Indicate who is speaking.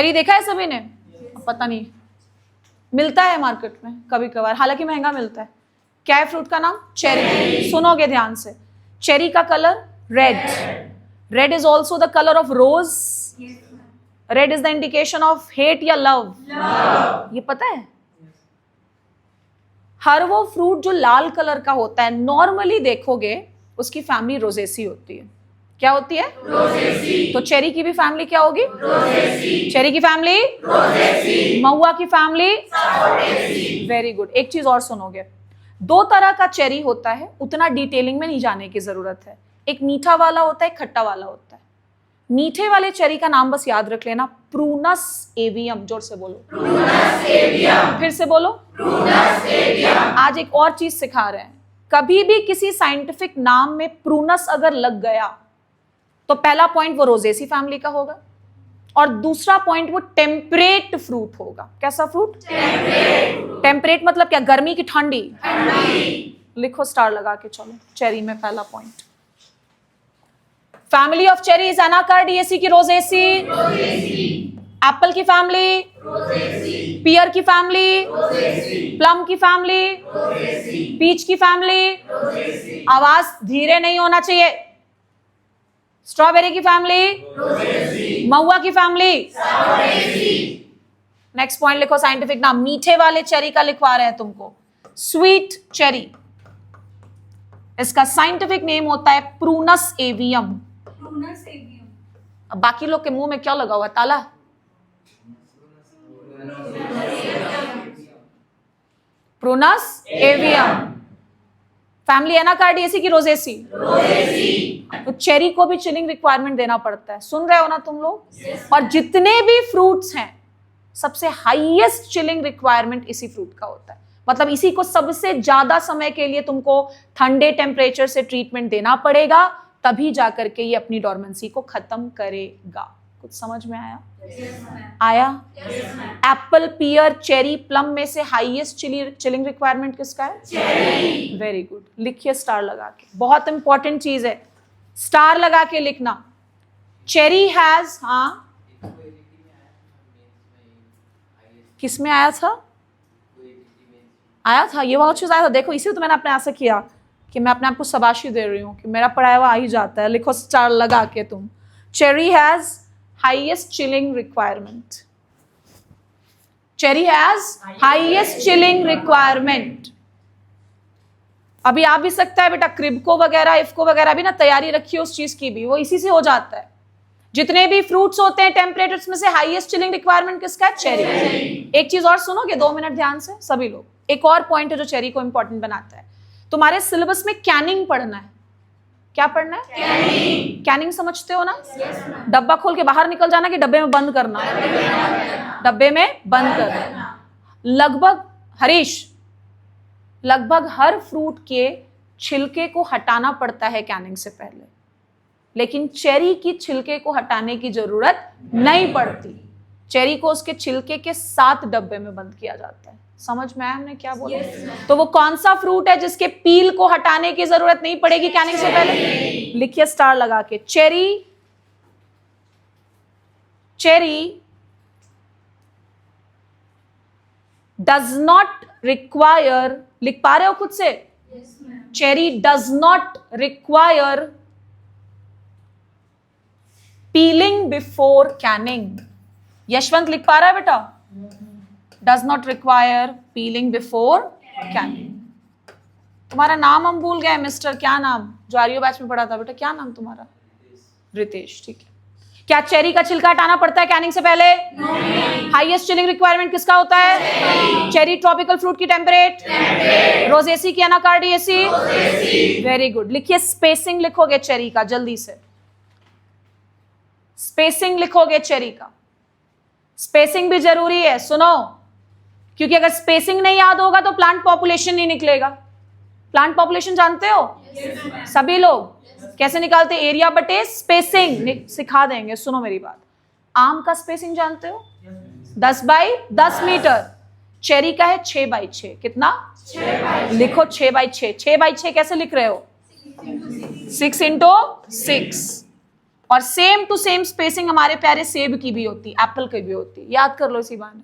Speaker 1: Cherry देखा है सभी ने? पता नहीं, मिलता है मार्केट में कभी कभार, हालांकि महंगा मिलता है। क्या है फ्रूट का नाम? चेरी। सुनोगे ध्यान से। चेरी का colour red. Red is also the colour of rose. Red is the indication of hate या लव। ये पता है? हर वो फ्रूट जो लाल कलर का होता है, नॉर्मली देखोगे उसकी फैमिली रोजेसी होती है। क्या होती है? रोजेसी। तो चेरी की भी फैमिली क्या होगी? रोजेसी। चेरी की फैमिली रोजेसी। महुआ की फैमिली सपोटेसी। Very good. एक चीज और सुनोगे, दो तरह का चेरी होता है, उतना डिटेलिंग में नहीं जाने की जरूरत है। एक मीठा वाला होता है, एक खट्टा वाला होता है। मीठे वाले चेरी का नाम बस याद रख लेना, प्रूनस एवियम। जोर से बोलो, प्रूनस एवियम। फिर से बोलो, प्रूनस एवियम। आज एक और चीज सिखा रहे हैं, कभी भी किसी साइंटिफिक नाम में प्रूनस अगर लग गया तो पहला पॉइंट वो रोजेसी फैमिली का होगा, और दूसरा पॉइंट वो टेम्परेट फ्रूट होगा। कैसा फ्रूट? टेम्परेट। टेम्परेट मतलब क्या? गर्मी की ठंडी। लिखो स्टार लगा के चलो। चेरी में पहला point. Family of cherries Anacardiaceae की रोजेसी। एप्पल की फैमिली रोजेसी। पियर की फैमिली रोजेसी। प्लम की फैमिली रोजेसी। पीच की फैमिली रोजेसी। आवाज धीरे नहीं होना चाहिए। स्ट्रॉबेरी की फैमिली रोजेसी। महुआ की फैमिली सपोटेसी। नेक्स्ट पॉइंट लिखो साइंटिफिक नाम। मीठे वाले चेरी का लिखवा रहे हैं तुमको, स्वीट चेरी। इसका साइंटिफिक नेम होता है प्रूनस एवियम। Prunus avium. अब बाकी लोग के मुंह में क्या लगा हुआ? ताला। Prunus avium. फैमिली एनाकार्डियेसी की रोजेसी। तो चेरी को भी चिलिंग रिक्वायरमेंट देना पड़ता है। सुन रहे हो ना तुम लोग? और जितने भी फ्रूट्स हैं, सबसे हाईएस्ट चिलिंग रिक्वायरमेंट इसी फ्रूट का होता है। मतलब इसी को सबसे ज्यादा समय के लिए तुमको ठंडे टेम्परेचर से ट्रीटमेंट देना पड़ेगा, तभी जाकर के ये अपनी डॉर्मेंसी को खत्म करेगा। कुछ समझ में आया? आया? एप्पल, पियर, चेरी, प्लम में से हाईएस्ट चिलिंग रिक्वायरमेंट किसका है? चेरी। Very good. लिखिए स्टार लगा के, बहुत इंपॉर्टेंट चीज है, स्टार लगा के लिखना। चेरी हैज, हाँ किस में आया था? आया था, ये बहुत चीज आया था। देखो इसी तो मैंने अपने ऐसा किया कि मैं अपने आप को शाबाशी दे रही हूँ कि मेरा पढ़ाया हुआ आ ही जाता है। लिखो स्टार लगा के तुम। Cherry has highest chilling requirement. Cherry has highest chilling requirement. अभी आ भी सकता है बेटा, क्रिबको वगैरह, इफको वगैरह भी ना तैयारी रखी है उस चीज की भी, वो इसी से हो जाता है। जितने भी फ्रूट्स होते हैं टेम्परेचर्स में से हाईएस्ट चिलिंग रिक्वायरमेंट किसका है? चेरी। एक चीज और सुनोगे 2 मिनट ध्यान से सभी लोग। एक और पॉइंट है जो चेरी को इंपॉर्टेंट बनाता है। तुम्हारे सिलेबस में कैनिंग पढ़ना है। क्या पढ़ना है? कैनिंग। कैनिंग समझते हो ना? डब्बा खोल के बाहर निकल जाना कि डब्बे में बंद करना? डब्बे में बंद करना। लगभग हरीश, लगभग हर फ्रूट के छिलके को हटाना पड़ता है कैनिंग से पहले, लेकिन चेरी की छिलके को हटाने की जरूरत नहीं पड़ती। चेरी को उसके छिलके के साथ डब्बे में बंद किया जाता है। समझ में आया हमने क्या बोला? तो वो कौन सा फ्रूट है जिसके पील को हटाने की जरूरत नहीं पड़ेगी कैनिंग से पहले? लिखिए स्टार लगा के। Cherry, cherry does not require, लिख पा रहे हो खुद से? Cherry does not require piling before Canning. Yashwant लिख पा रहा है बेटा? Does not require piling before Canning. तुम्हारा नाम हम भूल गए मिस्टर, क्या नाम? जो आर्यो बैच में पढ़ा था बेटा, क्या नाम तुम्हारा? रितेश। ठीक है। क्या चेरी का छिलका हटाना पड़ता है कैनिंग से पहले? हाईएस्ट चिलिंग रिक्वायरमेंट किसका होता है? चेरी ट्रॉपिकल फ्रूट की टेम्परेट, रोजेसी की एनाकार्डियेसी। Very good. लिखिए स्पेसिंग लिखोगे चेरी का, जल्दी से स्पेसिंग लिखोगे चेरी का। स्पेसिंग भी जरूरी है, सुनो, क्योंकि अगर स्पेसिंग नहीं याद होगा तो प्लांट पॉपुलेशन नहीं निकलेगा। प्लांट पॉपुलेशन जानते हो? सभी लोग कैसे निकालते? एरिया बटे स्पेसिंग। सिखा देंगे, सुनो मेरी बात। आम का स्पेसिंग जानते हो? 10 बाई 10 मीटर। चेरी का है 6 बाई 6। कितना? 6 लिखो 6 बाई 6। 6 बाई 6 कैसे लिख रहे हो? 6 इंटू 6। और सेम टू सेम स्पेसिंग हमारे प्यारे सेब की भी होती, एप्पल की भी होती, याद कर लो इसी बात।